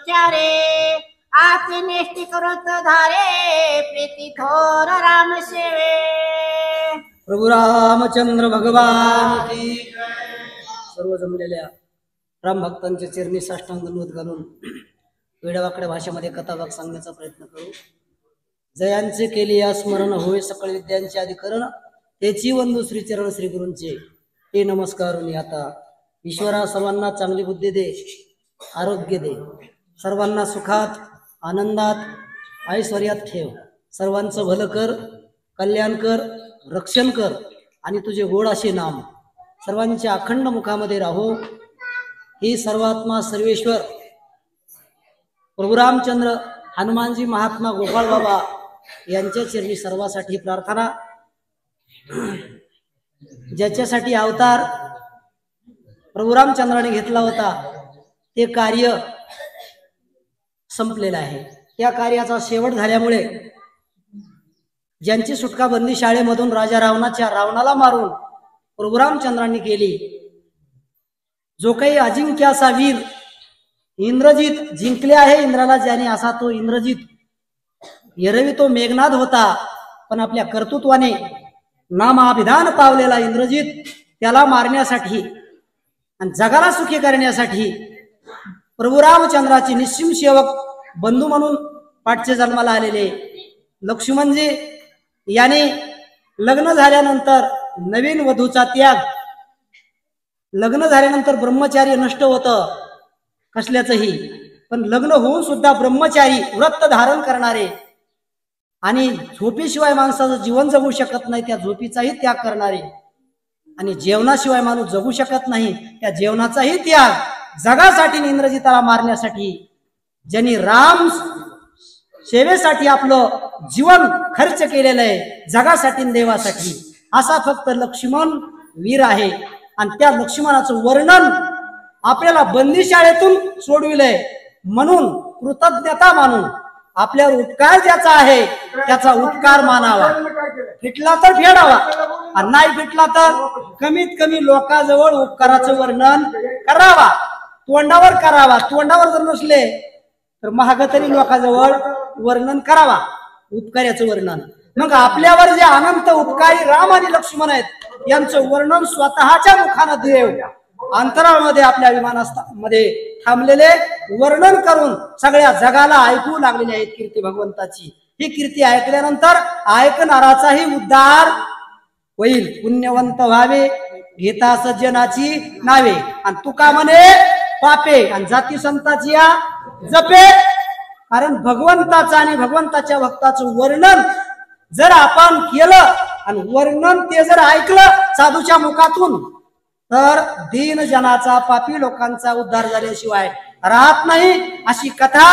विचारे आती नेष्टी करत धारे प्रीती थोर राम सेवे। प्रभू रामचंद्र भगवान की सर्व जमलेल्या राम भक्तांच्या चरणी साष्टांग दंडवत घालून वेड्यावाकड्या भाषेमध्ये कथाभाग सांगण्याचा प्रयत्न करू। जयांचे केले या स्मरण होय सकळ विद्यांचे अधिकरण त्याची वंदू श्रीचरण श्री गुरूंचे हे नमस्कारून आता ईश्वरा सर्वांना चांगली बुद्धी दे, आरोग्य दे, सर्वांना सुखात आनंदात ऐश्वर्यात ठेव, सर्वांचं भलं कर, कल्याण कर, रक्षण कर आणि तुझे गोड असे नाम सर्वांच्या अखंड मुखामध्ये राहो। ही सर्वात्मा सर्वेश्वर प्रभू रामचंद्र हनुमानजी महात्मा गोपाळ बाबा यांच्या चरणी सर्वासाठी प्रार्थना। ज्याच्यासाठी अवतार प्रभू रामचंद्राने घेतला होता ते कार्य संपलेलं आहे। त्या कार्याचा शेवट झाल्यामुळे ज्यांची सुटका बंदी शाळेमधून राजा रावणाला मारून प्रभू रामचंद्रांनी केली, जो काही अजिंक्य असा वीर इंद्रजित जिंकले आहे इंद्राला ज्याने, असा तो इंद्रजित एरवी तो मेघनाद होता, पण आपल्या कर्तृत्वाने नामाभिधान पावलेला इंद्रजित त्याला मारण्यासाठी आणि जगाला सुखी करण्यासाठी प्रभू रामचंद्राचे निस्सिम सेवक बंधू म्हणून पाठचे जन्माला आलेले लक्ष्मणजी याने लग्न झाल्यानंतर नवीन वधूचा त्याग, लग्न झाल्यानंतर ब्रह्मचार्य नष्ट होतं कसल्याचंही, पण लग्न होऊन सुद्धा ब्रह्मचारी व्रत धारण करणारे आणि झोपेशिवाय माणसाचं जीवन जगू शकत नाही त्या झोपीचाही त्याग करणारे आणि जेवणाशिवाय माणूस जगू शकत नाही त्या जेवणाचाही त्याग जगासाठी इंद्रजिताला मारण्यासाठी ज्यांनी राम सेवेसाठी आपलं जीवन खर्च केलेलं आहे जगासाठी देवासाठी, असा फक्त लक्ष्मण वीर आहे। आणि त्या लक्ष्मणाचं वर्णन आपल्याला बंदीशाळेतून सोडविलंय म्हणून कृतज्ञता मानून आपल्यावर उपकार ज्याचा आहे त्याचा उपकार मानावा, फिटला तर फेडावा आणि नाही फिटला तर कमीत कमी लोकांजवळ उपकाराचं वर्णन करावा, तोंडावर करावा, तोंडावर जर नसले तर महाग तरी लोकांजवळ वर्णन करावा उपकार्याचं वर्णन। मग आपल्यावर जे अनंत उपकारी राम आणि लक्ष्मण आहेत यांचं वर्णन स्वतःच्या मुखानं देव अंतराळमध्ये आपल्या विमानामध्ये थांबलेले वर्णन करून सगळ्या जगाला ऐकू लागलेली आहेत कीर्ती भगवंताची। ही कीर्ती ऐकल्यानंतर ऐकणाराचाही उद्धार होईल, पुण्यवंत व्हावे घेता सज्जनाची नावे आणि तुका म्हणे पापे आणि जाती संताची या जपे। कारण भगवंताचं आणि भगवंताच्या भक्ताचं वर्णन जर आपण केलं आणि वर्णन ते जर ऐकलं साधूच्या मुखातून तर दीन जनाचा पापी लोकांचा उद्धार झाल्याशिवाय राहत नाही। अशी कथा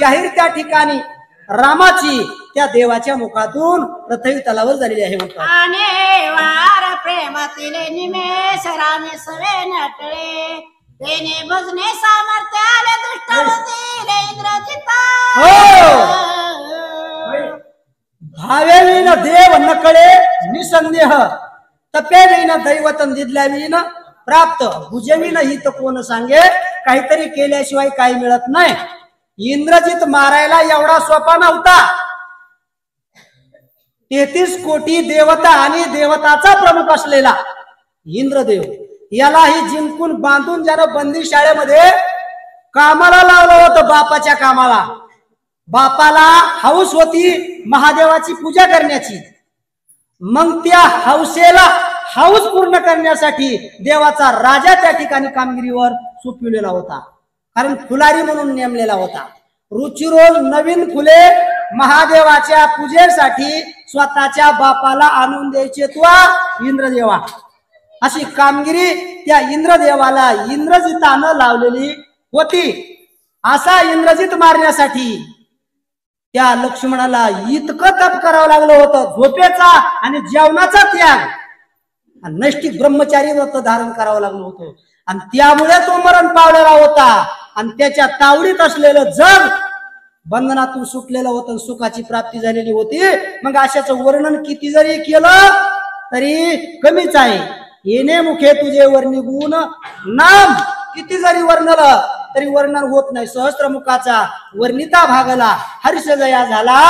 जाहीर त्या ठिकाणी रामाची त्या देवाच्या मुखातून पृथ्वी तलावर झालेली आहे म्हणतात। आणि वार प्रेमातील निमेष रामे सवे नटळे तेने भजने सामर्थ्याले दृष्टवतील इंद्रजिता। भावे विन देव नकळे निसंदेह तपे विन दैवतन दिदल्या विन प्राप्त भुजविन हित कोण सांगे, काहीतरी केल्याशिवाय काही मिळत नाही। इंद्रजित मारायला एवढा सोपा नव्हता। 33 कोटी देवता आणि देवताचा प्रमुख असलेला इंद्रदेव यालाही जिंकून बांधून ज्यानं बंदी शाळेमध्ये कामाला लावलं होतं बापाच्या कामाला। बापाला हौस होती महादेवाची पूजा करण्याची, मग त्या हौसेला हौस पूर्ण करण्यासाठी देवाचा राजा त्या ठिकाणी कामगिरीवर सोपविलेला होता, कारण फुलारी म्हणून नेमलेला होता। रुचिरोज नवीन फुले महादेवाच्या पूजेसाठी स्वतःच्या बापाला आणून द्यायचे तो इंद्रदेवा। अशी कामगिरी त्या इंद्रदेवाला इंद्रजितानं लावलेली होती। असा इंद्रजित मारण्यासाठी त्या लक्ष्मणाला इतकं तप करावं लागलं होतं, झोपेचा आणि जेवणाचा त्याग आणि नैष्टिक ब्रह्मचारी व्रत धारण करावं लागलं होतं आणि त्यामुळे तो मरण पावलेला होता आणि त्याच्या तावडीत असलेलं जग बंधनातून सुटलेलं होतं, सुखाची प्राप्ती झालेली होती। मग अशाचं वर्णन किती जरी केलं तरी कमीच आहे। येणे मुखे तुझे वर्णी गुण नाम किती जरी वर्णलं तरी वर्णन होत नाही. सहस्त्रमुखाचा वर्णिता भागला हर्षजया झाला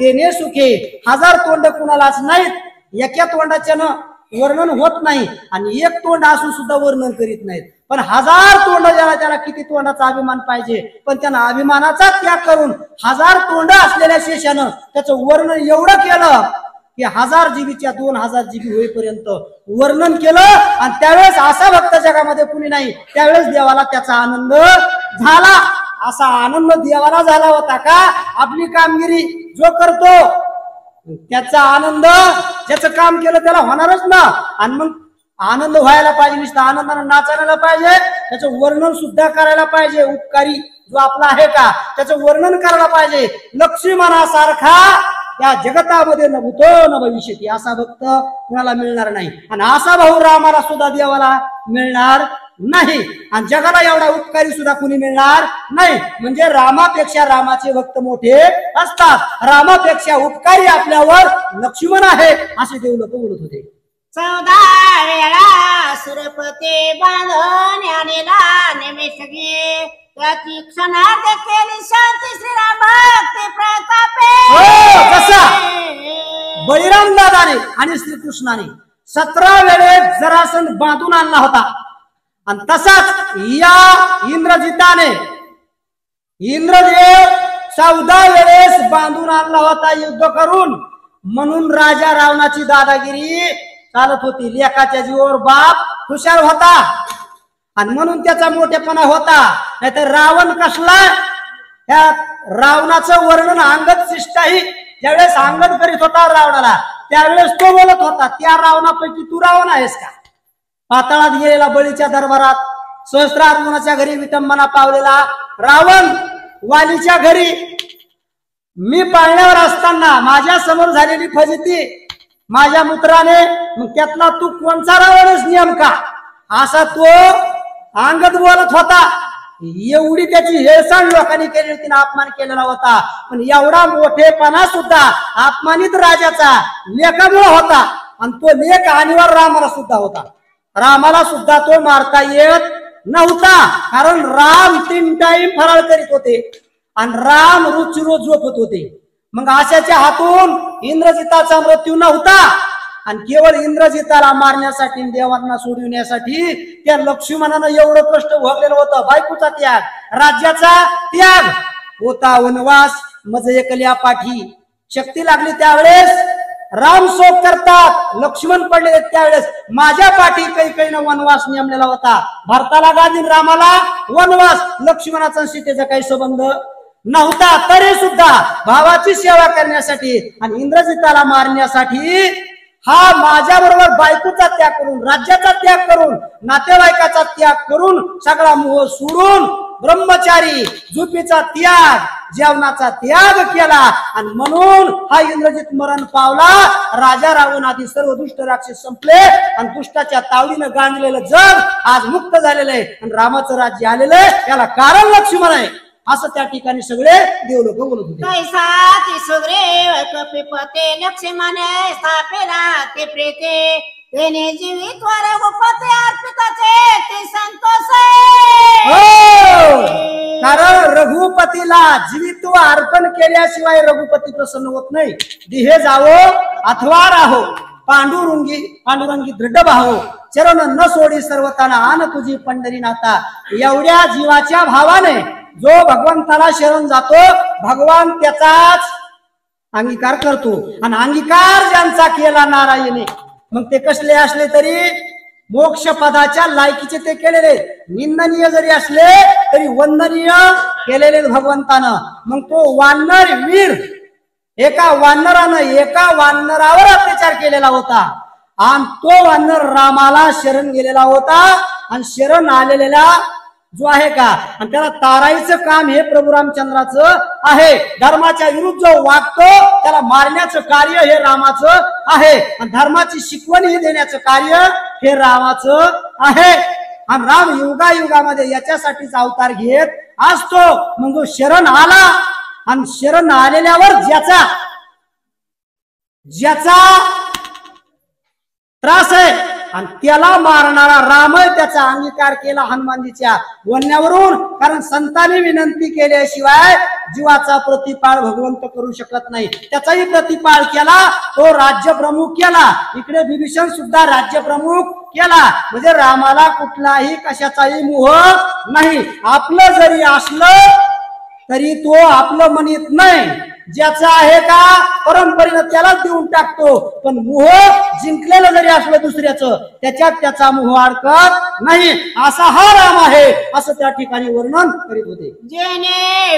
तेने सुखे. हजार तोंड कुणालाच नाहीत, एका तोंडाच्यानं वर्णन होत नाही आणि एक तोंड असून सुद्धा वर्णन करीत नाहीत. पण हजार तोंड ज्याला त्याला किती तोंडाचा अभिमान पाहिजे, पण त्यानं अभिमानाचा त्याग करून हजार तोंड असलेल्या शेषानं त्याचं वर्णन एवढं केलं की 1000 जीबीच्या 2000 जीबी होईपर्यंत वर्णन केलं. आणि त्यावेळेस असा भक्त जगामध्ये कुणी नाही, त्यावेळेस देवाला त्याचा आनंद झाला. असा आनंद देवाला झाला होता का? आपली कामगिरी जो करतो त्याचा आनंद, ज्याचं काम केलं त्याला होणारच ना. आणि मग आनंद व्हायला पाहिजे, नुसतं आनंदानं नाचायला पाहिजे, त्याचं वर्णन सुद्धा करायला पाहिजे. उपकारी जो आपला आहे का त्याचं वर्णन करायला पाहिजे. लक्ष्मणासारखा या जगतामध्ये न भूतो न भविष्यती असा भक्त कुणाला मिळणार नाही. आणि असा भाऊ रामाला सुद्धा देवाला मिळणार नाही. आणि जगाला एवढा उपकारी सुद्धा कुणी मिळणार नाही. म्हणजे रामापेक्षा रामाचे भक्त मोठे असतात. रामापेक्षा उपकारी आपल्यावर लक्ष्मण आहे असे देव लोक बोलत होते. 14 वेळा सुरपते बांधून आणला निमेष घे, त्याची क्षणार्ध केली शांती श्रीराम भक्ती प्रतापे. कसा बळीराम दादाने आणि श्रीकृष्णाने 17 वेळेस जरासंध बांधून आणला होता. आणि तसाच या इंद्रजिताने इंद्रदेव 14 वेळेस बांधून आणला होता युद्ध करून. म्हणून राजा रावणाची दादागिरी चालत होती. लेकाच्या जीवावर बाप हुशार होता आणि म्हणून त्याचा मोठेपणा होता. नाहीतर रावण कसला, त्या रावणाचं वर्णन अंगद शिष्टाही ज्यावेळेस अंगद करीत होता रावणाला, त्यावेळेस तो बोलत होता त्या रावणापैकी तू रावण आहेस का? पाताळात गेलेला बळीच्या दरबारात सहस्त्रार्जुनाच्या घरी विटंबना पावलेला रावण वालीच्या घरी मी पाळण्यावर असताना माझ्या समोर झालेली फजिती माझ्या मित्राने, मग त्यातला तू कोणचा रावणच नेमका असा तो अंगद बोलत होता. एवढी त्याची हेळसांड लोकांनी केली होती, अपमान केलेला होता. पण एवढा मोठेपणा सुद्धा अपमानित राजाचा लेखामुळे होता. आणि तो लेख आणीवर रामाला सुद्धा होता. रामाला सुद्धा तो मारता येत नव्हता, कारण राम 3 टाइम फराळ करीत होते आणि राम रोजची रोज झोपत होते. मग अशाच्या हातून इंद्रजिताचा मृत्यू नव्हता. आणि केवळ इंद्रजिताला मारण्यासाठी देवांना सोडविण्यासाठी त्या लक्ष्मणानं एवढं कष्ट भोगलेलं होतं. बायकोचा त्याग, राज्याचा त्याग होता, वनवास मज एकल्या पाठी. शक्ती लागली त्यावेळेस राम शोक करतात, लक्ष्मण पडले त्यावेळेस माझ्या पाठी कैकेयीनं वनवास नेमलेला होता. भरताला गादीन रामाला वनवास, लक्ष्मणाचा सीतेचा काही संबंध नव्हता. तरी सुद्धा भावाची सेवा करण्यासाठी आणि इंद्रजिताला मारण्यासाठी हा माझ्या बरोबर बायकोचा त्याग करून, राज्याचा त्याग करून, नातेवाईकाचा त्याग करून, सगळा मोह सोडून ब्रह्मचारी झोपेचा त्याग, जेवणाचा त्याग केला. आणि म्हणून हा इंद्रजित मरण पावला. राजा रावण आधी सर्व दुष्ट राक्षस संपले आणि दुष्टाच्या तावडीनं गांजलेलं जग आज मुक्त झालेलं आहे आणि रामाचं राज्य आलेलं आहे. याला कारण लक्ष्मण आहे असं त्या ठिकाणी सगळे देव लोक बोलत होते. कैसाती सुग्रीव कपिपते लक्ष्मण स्थापिला ते प्रेते, तेने जीवित रघुपती अर्पिताचे ते संतोष. कारण रघुपतीला जीवित्व अर्पण केल्याशिवाय रघुपती प्रसन्न होत नाही. दिहे जावो अथवा राहो, पांडुरंगी दृढ भावो, चरण न सोडी सर्वताना आन तुझी पंढरीनाथा. एवढ्या जीवाच्या भावाने जो भगवंताला शरण जातो, भगवान त्याचाच अंगीकार करतो. आणि अंगीकार ज्यांचा केला नारायणे, मग ते कसले असले तरी मोक्ष पदाच्या लायकीचे ते केलेले, निंदनीय जरी असले तरी वंदनीय केलेले भगवंतानं. मग तो वानर वीर, एका वानरावर अत्याचार केलेला होता आणि तो वानर रामाला शरण गेलेला होता. आणि शरण आलेला जो आहे का, आणि त्याला तारायचं काम हे प्रभू रामचंद्राचं आहे. धर्माच्या विरुद्ध जो वागतो त्याला मारण्याचं कार्य हे रामाचं आहे. आणि धर्माची शिकवण ही देण्याचं कार्य हे रामाचं आहे. आणि राम युगायुगामध्ये याच्यासाठीच अवतार घेत असतो. मग जो शरण आला आणि शरण आलेल्यावर ज्याचा त्रास आहे आणि त्याला मारणारा राम त्याचा अंगीकार केला हनुमानजीच्या बोलण्यावरून, कारण संतांनी विनंती केल्याशिवाय जीवाचा प्रतिपाळ भगवंत करू शकत नाही. त्याचाही प्रतिपाळ केला, तो राज्य प्रमुख केला. इकडे विभीषण सुद्धा राज्य प्रमुख केला. म्हणजे रामाला कुठलाही कशाचाही मोह नाही. आपलं जरी असलं तरी तो आपलं म्हणत नाही. ज्याचं आहे का परंपरेनं त्यालाच देऊन टाकतो. पण मोह जिंकलेलं जरी असलं दुसऱ्याचं, त्याच्यात त्याचा मोह अडकत नाही. असा हा राम आहे, असं त्या ठिकाणी वर्णन करीत होते. जेणे